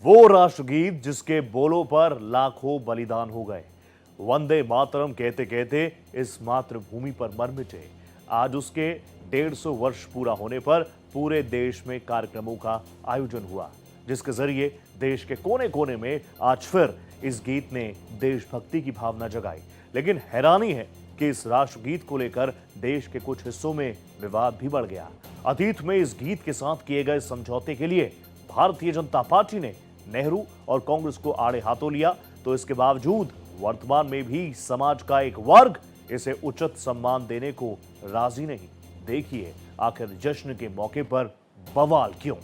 वो राष्ट्रगीत जिसके बोलों पर लाखों बलिदान हो गए। वंदे मातरम कहते कहते इस मातृभूमि पर मर मिटे। आज उसके 150 वर्ष पूरा होने पर पूरे देश में कार्यक्रमों का आयोजन हुआ, जिसके जरिए देश के कोने कोने में आज फिर इस गीत ने देशभक्ति की भावना जगाई। लेकिन हैरानी है कि इस राष्ट्रगीत को लेकर देश के कुछ हिस्सों में विवाद भी बढ़ गया। अतीत में इस गीत के साथ किए गए समझौते के लिए भारतीय जनता पार्टी ने नेहरू और कांग्रेस को आड़े हाथों लिया, तो इसके बावजूद वर्तमान में भी समाज का एक वर्ग इसे उचित सम्मान देने को राजी नहीं। देखिए आखिर जश्न के मौके पर बवाल क्यों।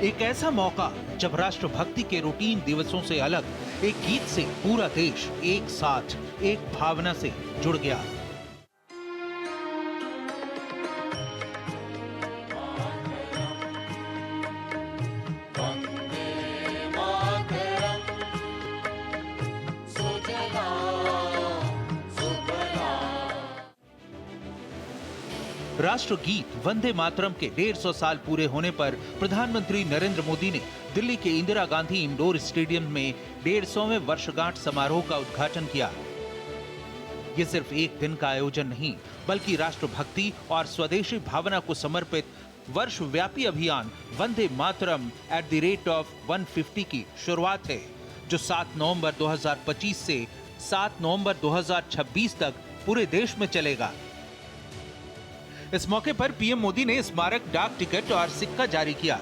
एक ऐसा मौका जब राष्ट्रभक्ति के रूटीन दिवसों से अलग एक गीत से पूरा देश एक साथ एक भावना से जुड़ गया। राष्ट्रगीत वंदे मातरम के 150 साल पूरे होने पर प्रधानमंत्री नरेंद्र मोदी ने दिल्ली के इंदिरा गांधी इंडोर स्टेडियम में 150वें वर्षगांठ समारोह का उद्घाटन किया। ये सिर्फ एक दिन का आयोजन नहीं, बल्कि राष्ट्रभक्ति और स्वदेशी भावना को समर्पित वर्षव्यापी अभियान वंदे मातरम @150 की शुरुआत है, जो 7 नवंबर 2025 से 7 नवंबर 2026 तक पूरे देश में चलेगा। इस मौके पर पीएम मोदी ने स्मारक डाक टिकट और सिक्का जारी किया।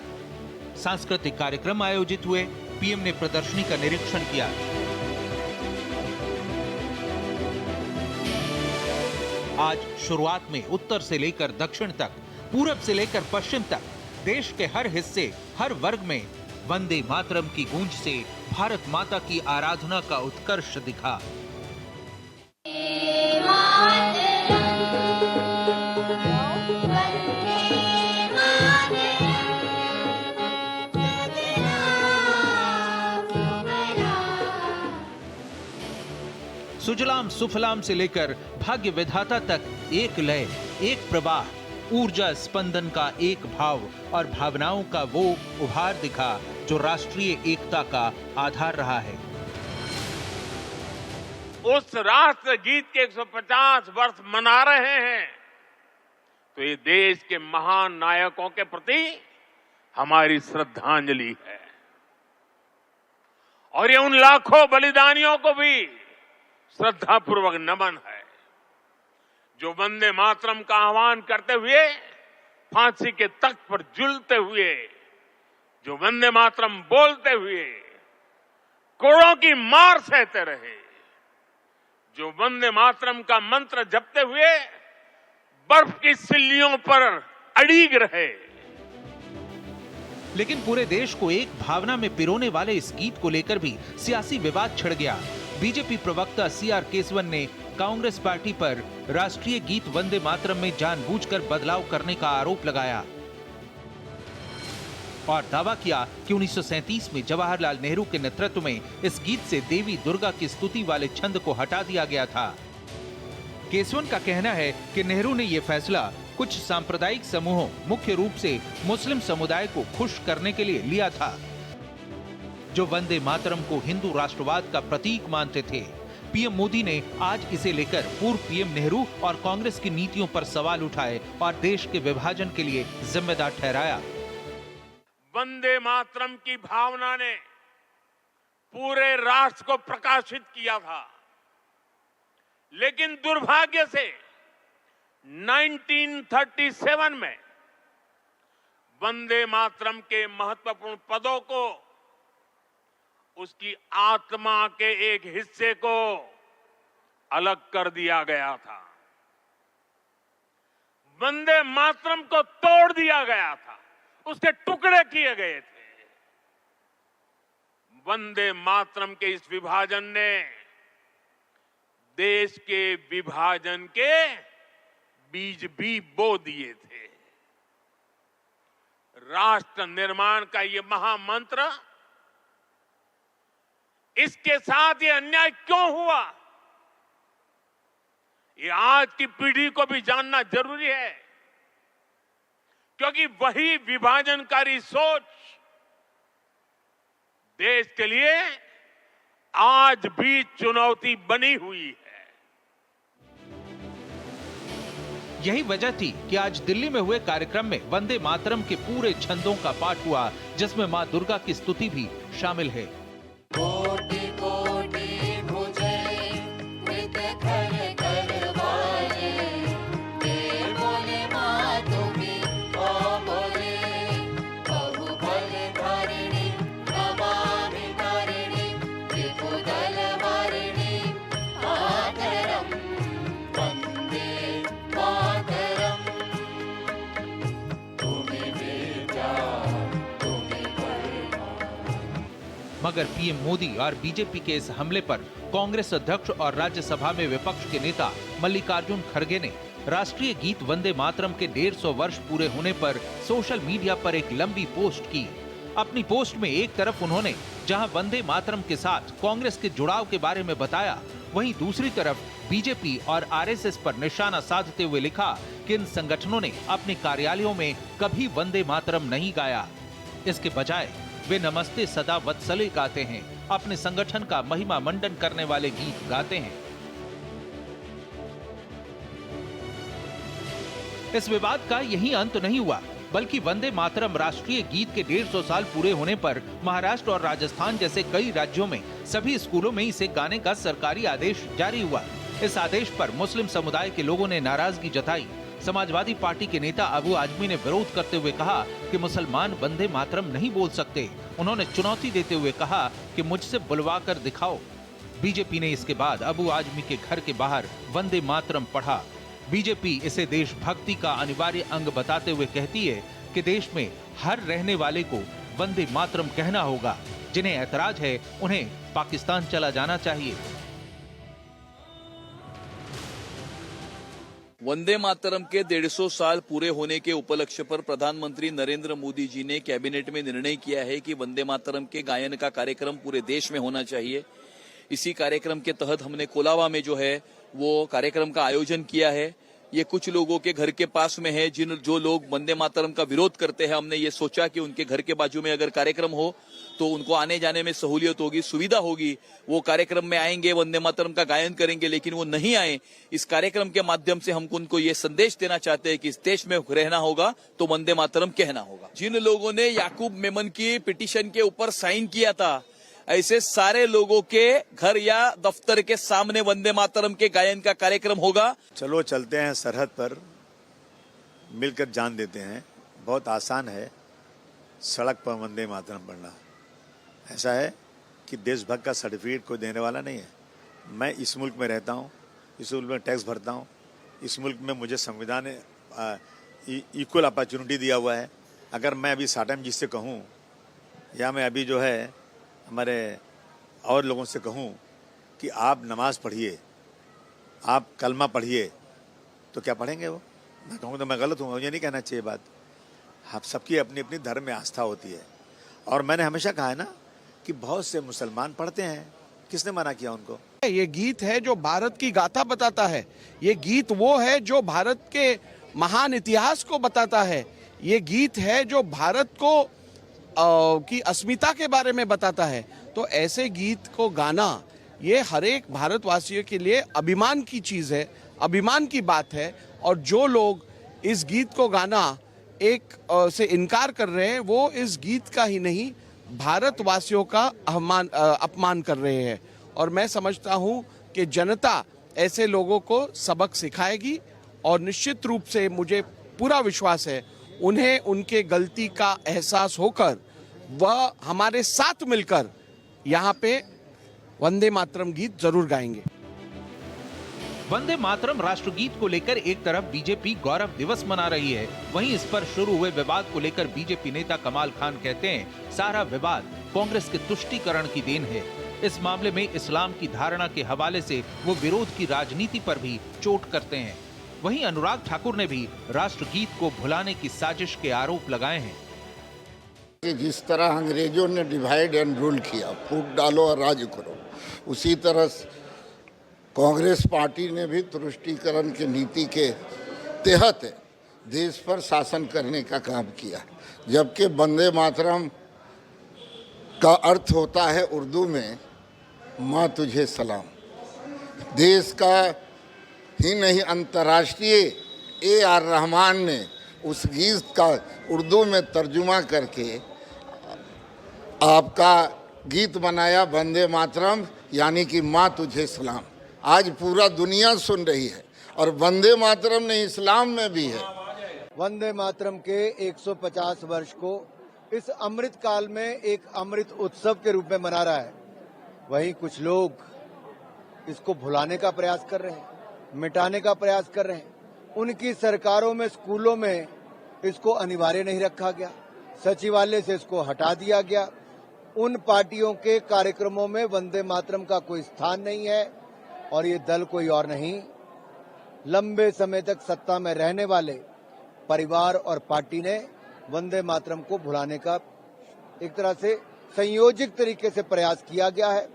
सांस्कृतिक कार्यक्रम आयोजित हुए। पीएम ने प्रदर्शनी का निरीक्षण किया। आज शुरुआत में उत्तर से लेकर दक्षिण तक, पूरब से लेकर पश्चिम तक देश के हर हिस्से, हर वर्ग में वंदे मातरम की गूंज से भारत माता की आराधना का उत्कर्ष दिखा। सुजलाम सुफलाम से लेकर भाग्य विधाता तक एक लय, एक प्रवाह, ऊर्जा स्पंदन का एक भाव और भावनाओं का वो उभार दिखा जो राष्ट्रीय एकता का आधार रहा है। उस राष्ट्र गीत के 150 वर्ष मना रहे हैं, तो ये देश के महान नायकों के प्रति हमारी श्रद्धांजलि है और ये उन लाखों बलिदानियों को भी श्रद्धापूर्वक नमन है जो वंदे मातरम का आह्वान करते हुए फांसी के तख्त पर झूलते हुए, जो वंदे मातरम बोलते हुए कोड़ों की मार सहते रहे, जो वंदे मातरम का मंत्र जपते हुए बर्फ की सिल्लियों पर अड़ीग रहे। लेकिन पूरे देश को एक भावना में पिरोने वाले इस गीत को लेकर भी सियासी विवाद छिड़ गया। बीजेपी प्रवक्ता सीआर केसवन ने कांग्रेस पार्टी पर राष्ट्रीय गीत वंदे मातरम में जानबूझकर बदलाव करने का आरोप लगाया और दावा किया कि 1937 में जवाहरलाल नेहरू के नेतृत्व में इस गीत से देवी दुर्गा की स्तुति वाले छंद को हटा दिया गया था। केसवन का कहना है कि नेहरू ने यह फैसला कुछ सांप्रदायिक समूहों, मुख्य रूप से मुस्लिम समुदाय को खुश करने के लिए लिया था, जो वंदे मातरम को हिंदू राष्ट्रवाद का प्रतीक मानते थे। पीएम मोदी ने आज इसे लेकर पूर्व पीएम नेहरू और कांग्रेस की नीतियों पर सवाल उठाए और देश के विभाजन के लिए जिम्मेदार ठहराया। वंदे मातरम की भावना ने पूरे राष्ट्र को प्रकाशित किया था, लेकिन दुर्भाग्य से 1937 में वंदे मातरम के महत्वपूर्ण पदों को उसकी आत्मा के एक हिस्से को अलग कर दिया गया था। वंदे मातरम को तोड़ दिया गया था, उसके टुकड़े किए गए थे। वंदे मातरम के इस विभाजन ने देश के विभाजन के बीज भी बो दिए थे। राष्ट्र निर्माण का ये महामंत्र इसके साथ ये अन्याय क्यों हुआ, ये आज की पीढ़ी को भी जानना जरूरी है, क्योंकि वही विभाजनकारी सोच देश के लिए आज भी चुनौती बनी हुई है। यही वजह थी कि आज दिल्ली में हुए कार्यक्रम में वंदे मातरम के पूरे छंदों का पाठ हुआ, जिसमें मां दुर्गा की स्तुति भी शामिल है। कोटि कोटि भुजे मृत कर करवाए, देव बोले मातुमी ओ बोले, बहु बल धारिणी नमामि तारिणी, त्रिभुदल वारिणी मातरम वंदे मातरम। तुम्हें भेजा तुम्हें मगर पीएम मोदी और बीजेपी के इस हमले पर कांग्रेस अध्यक्ष और राज्यसभा में विपक्ष के नेता मल्लिकार्जुन खड़गे ने राष्ट्रीय गीत वंदे मातरम के 150 वर्ष पूरे होने पर सोशल मीडिया पर एक लंबी पोस्ट की। अपनी पोस्ट में एक तरफ उन्होंने जहां वंदे मातरम के साथ कांग्रेस के जुड़ाव के बारे में बताया, वहीं दूसरी तरफ बीजेपी और आरएसएस पर निशाना साधते हुए लिखा कि इन संगठनों ने अपने कार्यालयों में कभी वंदे मातरम नहीं गाया। इसके बजाय वे नमस्ते सदा वत्सले गाते हैं, अपने संगठन का महिमा मंडन करने वाले गीत गाते हैं। इस विवाद का यही अंत नहीं हुआ, बल्कि वंदे मातरम राष्ट्रीय गीत के 150 साल पूरे होने पर महाराष्ट्र और राजस्थान जैसे कई राज्यों में सभी स्कूलों में इसे गाने का सरकारी आदेश जारी हुआ। इस आदेश पर मुस्लिम समुदाय के लोगों ने नाराजगी जताई। समाजवादी पार्टी के नेता अबू आजमी ने विरोध करते हुए कहा कि मुसलमान वंदे मातरम नहीं बोल सकते। उन्होंने चुनौती देते हुए कहा कि मुझसे बुलवा कर दिखाओ। बीजेपी ने इसके बाद अबू आजमी के घर के बाहर वंदे मातरम पढ़ा। बीजेपी इसे देशभक्ति का अनिवार्य अंग बताते हुए कहती है कि देश में हर रहने वाले को वंदे मातरम कहना होगा। जिन्हें ऐतराज है उन्हें पाकिस्तान चला जाना चाहिए। वंदे मातरम के 150 साल पूरे होने के उपलक्ष्य पर प्रधानमंत्री नरेंद्र मोदी जी ने कैबिनेट में निर्णय किया है कि वंदे मातरम के गायन का कार्यक्रम पूरे देश में होना चाहिए। इसी कार्यक्रम के तहत हमने कोलावा में जो है वो कार्यक्रम का आयोजन किया है। ये कुछ लोगों के घर के पास में है जो लोग वंदे मातरम का विरोध करते हैं। हमने ये सोचा कि उनके घर के बाजू में अगर कार्यक्रम हो तो उनको आने जाने में सहूलियत होगी, सुविधा होगी। वो कार्यक्रम में आएंगे, वंदे मातरम का गायन करेंगे, लेकिन वो नहीं आए। इस कार्यक्रम के माध्यम से हम उनको ये संदेश देना चाहते हैं कि इस देश में रहना होगा तो वंदे मातरम कहना होगा। जिन लोगों ने याकूब मेमन की पिटीशन के ऊपर साइन किया था, ऐसे सारे लोगों के घर या दफ्तर के सामने वंदे मातरम के गायन का कार्यक्रम होगा। चलो चलते हैं सरहद पर, मिलकर जान देते हैं। बहुत आसान है सड़क पर वंदे मातरम पढ़ना। ऐसा है कि देशभक्त का सर्टिफिकेट कोई देने वाला नहीं है। मैं इस मुल्क में रहता हूँ, इस मुल्क में टैक्स भरता हूँ, इस मुल्क में मुझे संविधान ने इक्वल अपॉर्चुनिटी दिया हुआ है। अगर मैं अभी साटम जी से कहूँ या मैं अभी जो है हमारे और लोगों से कहूँ कि आप नमाज पढ़िए, आप कलमा पढ़िए, तो क्या पढ़ेंगे वो? मैं कहूँ तो मैं गलत हूँ, मुझे नहीं कहना चाहिए बात। आप सबकी अपनी अपनी धर्म में आस्था होती है। और मैंने हमेशा कहा है ना कि बहुत से मुसलमान पढ़ते हैं, किसने मना किया उनको? ये गीत है जो भारत की गाथा बताता है। ये गीत वो है जो भारत के महान इतिहास को बताता है। ये गीत है जो भारत को की अस्मिता के बारे में बताता है। तो ऐसे गीत को गाना ये हर एक भारतवासियों के लिए अभिमान की चीज़ है, अभिमान की बात है। और जो लोग इस गीत को गाना से इनकार कर रहे हैं, वो इस गीत का ही नहीं भारतवासियों का अपमान कर रहे हैं। और मैं समझता हूँ कि जनता ऐसे लोगों को सबक सिखाएगी और निश्चित रूप से मुझे पूरा विश्वास है उन्हें उनके गलती का एहसास होकर वह हमारे साथ मिलकर यहाँ पे वंदे मातरम गीत जरूर गाएंगे। वंदे मातरम राष्ट्रगीत को लेकर एक तरफ बीजेपी गौरव दिवस मना रही है, वहीं इस पर शुरू हुए विवाद को लेकर बीजेपी नेता कमाल खान कहते हैं सारा विवाद कांग्रेस के तुष्टीकरण की देन है। इस मामले में इस्लाम की धारणा के हवाले से वो विरोध की राजनीति पर भी चोट करते हैं। वहीं अनुराग ठाकुर ने भी राष्ट्रगीत को भुलाने की साजिश के आरोप लगाए हैं। कि जिस तरह अंग्रेजों ने डिवाइड एंड रूल किया, फूट डालो और राज करो, उसी तरह कांग्रेस पार्टी ने भी तुष्टीकरण की नीति के तहत देश पर शासन करने का काम किया। जबकि वंदे मातरम का अर्थ होता है उर्दू में माँ तुझे सलाम। देश का ही नहीं, अंतर्राष्ट्रीय AR रहमान ने उस गीत का उर्दू में तर्जुमा करके आपका गीत बनाया, वंदे मातरम, यानी कि माँ तुझे सलाम। आज पूरा दुनिया सुन रही है और वंदे मातरम ने इस्लाम में भी है। वंदे मातरम के 150 वर्ष को इस अमृत काल में एक अमृत उत्सव के रूप में मना रहा है। वहीं कुछ लोग इसको भुलाने का प्रयास कर रहे हैं, मिटाने का प्रयास कर रहे हैं। उनकी सरकारों में, स्कूलों में इसको अनिवार्य नहीं रखा गया, सचिवालय से इसको हटा दिया गया। उन पार्टियों के कार्यक्रमों में वंदे मातरम का कोई स्थान नहीं है और ये दल कोई और नहीं, लंबे समय तक सत्ता में रहने वाले परिवार और पार्टी ने वंदे मातरम को भुलाने का एक तरह से संयोजित तरीके से प्रयास किया गया है।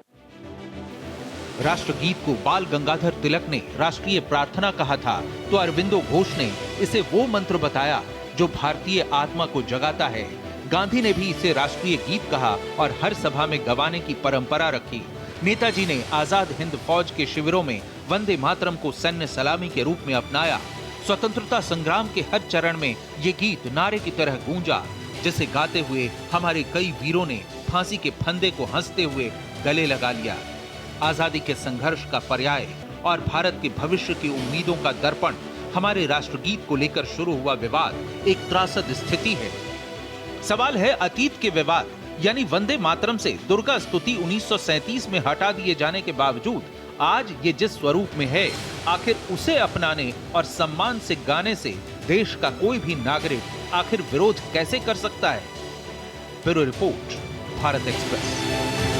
राष्ट्रगीत को बाल गंगाधर तिलक ने राष्ट्रीय प्रार्थना कहा था तो अरविंदो घोष ने इसे वो मंत्र बताया जो भारतीय आत्मा को जगाता है। गांधी ने भी इसे राष्ट्रीय गीत कहा और हर सभा में गवाने की परंपरा रखी। नेताजी ने आजाद हिंद फौज के शिविरों में वंदे मातरम को सैन्य सलामी के रूप में अपनाया। स्वतंत्रता संग्राम के हर चरण में ये गीत नारे की तरह गूंजा, जिसे गाते हुए हमारे कई वीरों ने फांसी के फंदे को हंसते हुए गले लगा लिया। आजादी के संघर्ष का पर्याय और भारत के भविष्य की उम्मीदों का दर्पण हमारे राष्ट्रगीत को लेकर शुरू हुआ विवाद एक त्रासद स्थिति है। सवाल है अतीत के विवाद, यानी वंदे मातरम से दुर्गा स्तुति 1937 में हटा दिए जाने के बावजूद आज ये जिस स्वरूप में है, आखिर उसे अपनाने और सम्मान से गाने से देश का कोई भी नागरिक आखिर विरोध कैसे कर सकता है? Bureau report, Bharat express.